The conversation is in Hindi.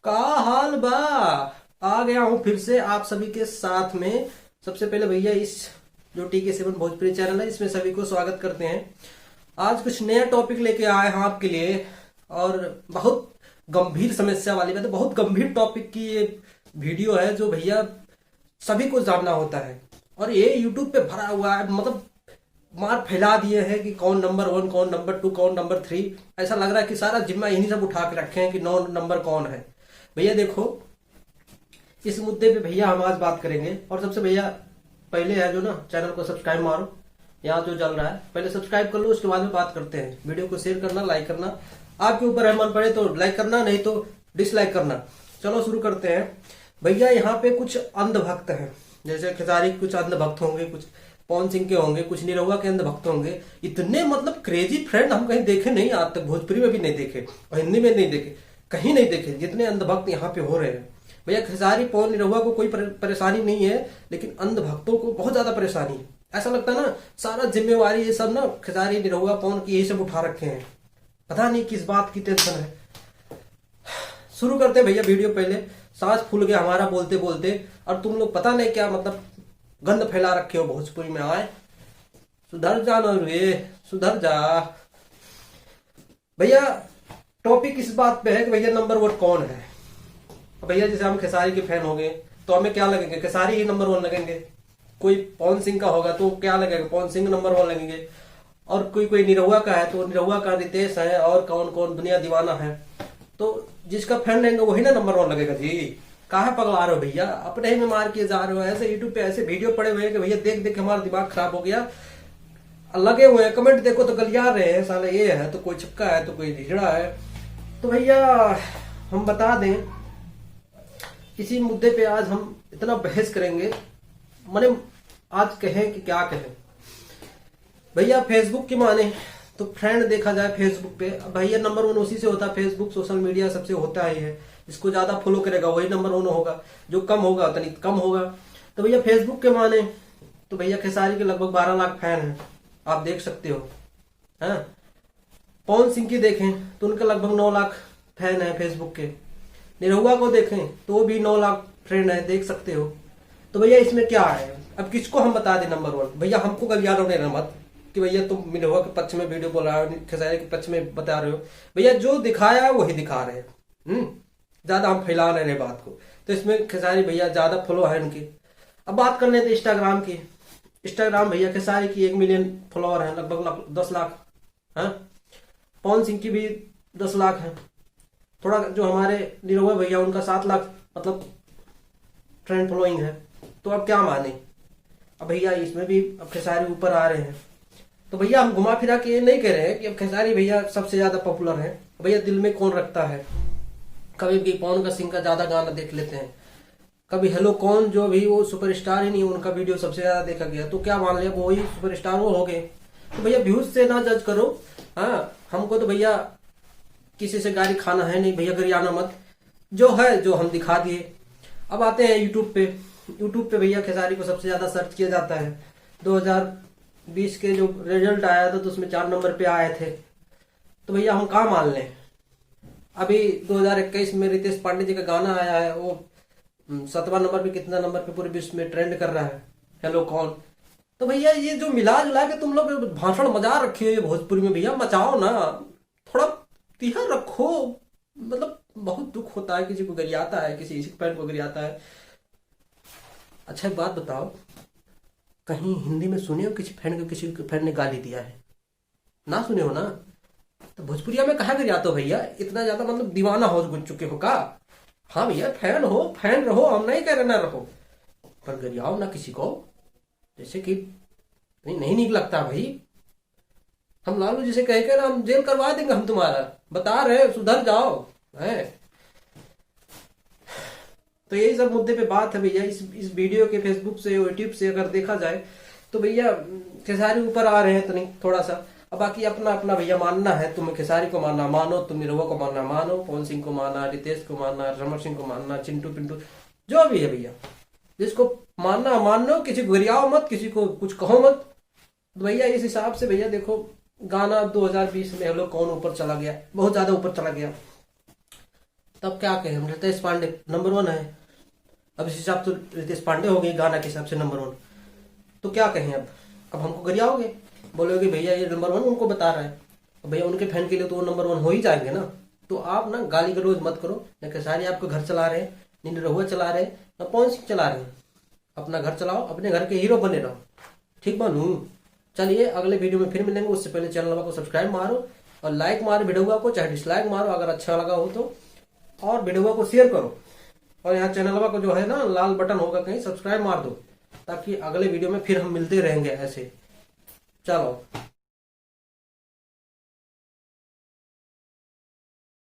का हाल बा। आ गया हूं फिर से आप सभी के साथ में। सबसे पहले भैया इस जो TK7 भोजपुरी चैनल है इसमें सभी को स्वागत करते हैं। आज कुछ नया टॉपिक लेके आए हैं आपके लिए और बहुत गंभीर समस्या वाली बात है। बहुत गंभीर टॉपिक की ये वीडियो है जो भैया सभी को जानना होता है। और ये यूट्यूब पे भरा हुआ है, मतलब मार फैला दिए हैं कि कौन नंबर 1, कौन नंबर 2, कौन नंबर 3। ऐसा लग रहा है कि सारा जिम्मा इन्हीं सब उठा के रखे हैं कि 9 नंबर कौन है। भैया देखो, इस मुद्दे पे भैया हम आज बात करेंगे। और सबसे भैया पहले है जो ना, चैनल को सब्सक्राइब मारो। यहाँ जो चल रहा है पहले सब्सक्राइब कर लो, उसके बाद में बात करते हैं। वीडियो को शेयर करना, लाइक करना, आपके ऊपर है, मन पड़े तो लाइक करना, नहीं तो डिसलाइक करना। चलो शुरू करते हैं। भैया यहाँ पे कुछ अंधभक्त हैं, जैसे खेसारी के कुछ अंधभक्त होंगे, कुछ पवन सिंह के होंगे, कुछ निरहुआ के अंधभक्त होंगे। इतने मतलब क्रेजी फ्रेंड हम कहीं देखे नहीं, आज तक भोजपुरी में भी नहीं देखे और हिंदी में नहीं देखे, कहीं नहीं देखे जितने अंधभक्त यहाँ पे हो रहे हैं। भैया खेसारी पवन निरहुआ को कोई परेशानी नहीं है, लेकिन अंधभक्तों को बहुत ज्यादा परेशानी है। ऐसा लगता है ना सारा जिम्मेवारी ये सब ना खेसारी निरहुआ पवन की यही सब उठा रखे हैं। पता नहीं किस बात की टेंशन है। शुरू करते हैं भैया वीडियो। पहले सांस फूल गया हमारा बोलते बोलते, और तुम लोग पता नहीं क्या मतलब गंद फैला रखे हो भोजपुरी में। आए सुधर जा न रे, सुधर जा भैया। टॉपिक इस बात पे है कि भैया नंबर 1 कौन है। भैया जैसे हम खेसारी के फैन हो गए तो हमें क्या लगेंगे, खेसारी ही नंबर 1 लगेंगे। कोई पवन सिंह का होगा तो क्या लगेगा, पवन सिंह नंबर 1 लगेंगे। और कोई निरहुआ का है तो निरहुआ का रितेश है, और कौन कौन दुनिया दीवाना है। तो जिसका फैन रहेंगे वही ना नंबर 1 लगेगा जी। कहा पगला रहे हो भैया, अपने ही में मार किए जा रहे हो। ऐसे यूट्यूब पे ऐसे वीडियो पड़े हुए हैं कि भैया देख देख के हमारा दिमाग खराब हो गया। लगे हुए हैं कमेंट देखो तो गलिया रहे हैं, साले ये है तो कोई छक्का है तो कोई झिझड़ा है। तो भैया हम बता दें, इसी मुद्दे पे आज हम इतना बहस करेंगे। मैंने आज कहें कि क्या कहें भैया। फेसबुक की माने तो फ्रेंड देखा जाए फेसबुक पे, भैया नंबर 1 उसी से होता है। फेसबुक सोशल मीडिया सबसे होता ही है। जिसको ज्यादा फॉलो करेगा वही नंबर 1 होगा, जो कम होगा उतनी कम होगा। तो भैया फेसबुक के माने तो भैया खेसारी के लगभग 12 लाख फैन हैं, आप देख सकते हो। हैं पवन सिंह की देखें तो उनके लगभग 9 लाख फैन है फेसबुक के। निरहुआ को देखें तो भी 9 लाख फ्रेंड है, देख सकते हो। तो भैया इसमें क्या है, अब किसको हम बता दें नंबर 1। भैया हमको गलियार होने ना मत कि भैया तुम निरहुआ के पक्ष में वीडियो बोल रहे हो, खेसारी के पक्ष में बता रहे हो। भैया जो दिखाया है वही दिखा रहे हैं। ज्यादा हम फैला नहीं रहे बात को। तो इसमें खेसारी भैया ज्यादा फॉलो है उनके। अब बात कर लेते इंस्टाग्राम की। इंस्टाग्राम भैया खेसारी की 1 मिलियन फॉलोअर है, लगभग 10 लाख है। पवन सिंह की भी 10 लाख है। थोड़ा जो हमारे निरहुआ भैया उनका 7 लाख मतलब ट्रेंड फॉलोइंग है। तो अब क्या माने, अब भैया इसमें भी अब खेसारी ऊपर आ रहे हैं। तो भैया हम घुमा फिरा के ये नहीं कह रहे हैं कि अब खेसारी भैया सबसे ज्यादा पॉपुलर है। भैया दिल में कौन रखता है। कभी भी पवन सिंह का ज्यादा गाना देख लेते हैं, कभी हेलो कौन जो भी वो सुपरस्टार ही नहीं, उनका वीडियो सबसे ज्यादा देखा गया। तो क्या मान लिया वो ही सुपरस्टार वो हो गए। तो भैया व्यूज से ना जज करो। हाँ हमको तो भैया किसी से गाली खाना है नहीं भैया, गरियाना मत। जो है जो हम दिखा दिए। अब आते हैं यूट्यूब पे। यूट्यूब पे भैया खेसारी को सबसे ज्यादा सर्च किया जाता है। 2020 के जो रिजल्ट आया था तो उसमें 4 नंबर पे आए थे। तो भैया हम कहाँ मान लें। अभी 2021 में रितेश पांडे जी का गाना आया है, वो 7वां नंबर पे कितना नंबर पे पूरे विश्व में ट्रेंड कर रहा है, हेलो कौन। तो भैया ये जो मिला जुला के तुम लोग भाषण मजा रखे हो भोजपुरी में, भैया मचाओ ना, थोड़ा तिहर रखो। मतलब बहुत दुख होता है, किसी को गरियाता है, किसी फैन को गरियाता है। अच्छा एक बात बताओ, कहीं हिंदी में सुने हो किसी फैन ने गाली दिया है? ना सुने हो ना। तो भोजपुरिया में कहा गरियाते हो भैया, इतना ज्यादा मतलब दीवाना हो चुके हो का। हाँ भैया फैन हो, फैन रहो, हम नहीं कह रहे ना रहो, पर गरियाओ ना किसी को। जैसे कि नहीं नीक लगता भाई। हम लालू जी से कह कर हम जेल करवा देंगे, हम तुम्हारा बता रहे सुधर जाओ है। तो यही सब मुद्दे पे बात है भैया। इस वीडियो के फेसबुक से यूट्यूब से अगर देखा जाए तो भैया खेसारी ऊपर आ रहे हैं तो नहीं थोड़ा सा। अब बाकी अपना अपना भैया मानना है, तुम्हें खेसारी को मानना मानो, तुम निरहुआ को मानना मानो, पवन सिंह को मानना, रितेश को मानना, रमन सिंह को मानना, चिंटू पिंटू जो भी है भैया, जिसको मानना मान लो, किसी को गरियाओ मत, किसी को कुछ कहो मत। तो भैया इस हिसाब से भैया देखो, गाना 2020 में हेलो कौन ऊपर चला गया, बहुत ज्यादा ऊपर चला गया। तब क्या कहें हम, रितेश पांडे नंबर 1 है। अब इस हिसाब से रितेश पांडे हो गई गाना के हिसाब से नंबर 1, तो क्या कहें अब हमको गरियाओगे, बोलोगे भैया ये नंबर 1 उनको बता रहा है, भैया उनके फैन के लिए तो वो नंबर 1 हो ही जाएंगे ना। तो आप ना गाली गलौज मत करो, न खेसारी आपको घर चला रहे हैं, न निरहुआ चला रहे हैं, न पवन सिंह चला रहे हैं। अपना घर चलाओ, अपने घर के हीरो बने रहो, ठीक बनू। चलिए अगले वीडियो में फिर मिलेंगे, उससे पहले चैनल को सब्सक्राइब मारो और लाइक मारो वीडियो को, चाहे डिसलाइक मारो अगर अच्छा लगा हो तो, और वीडियो को शेयर करो। और यहाँ चैनल को जो है ना लाल बटन होगा कहीं, सब्सक्राइब मार दो, ताकि अगले वीडियो में फिर हम मिलते रहेंगे ऐसे। चलो।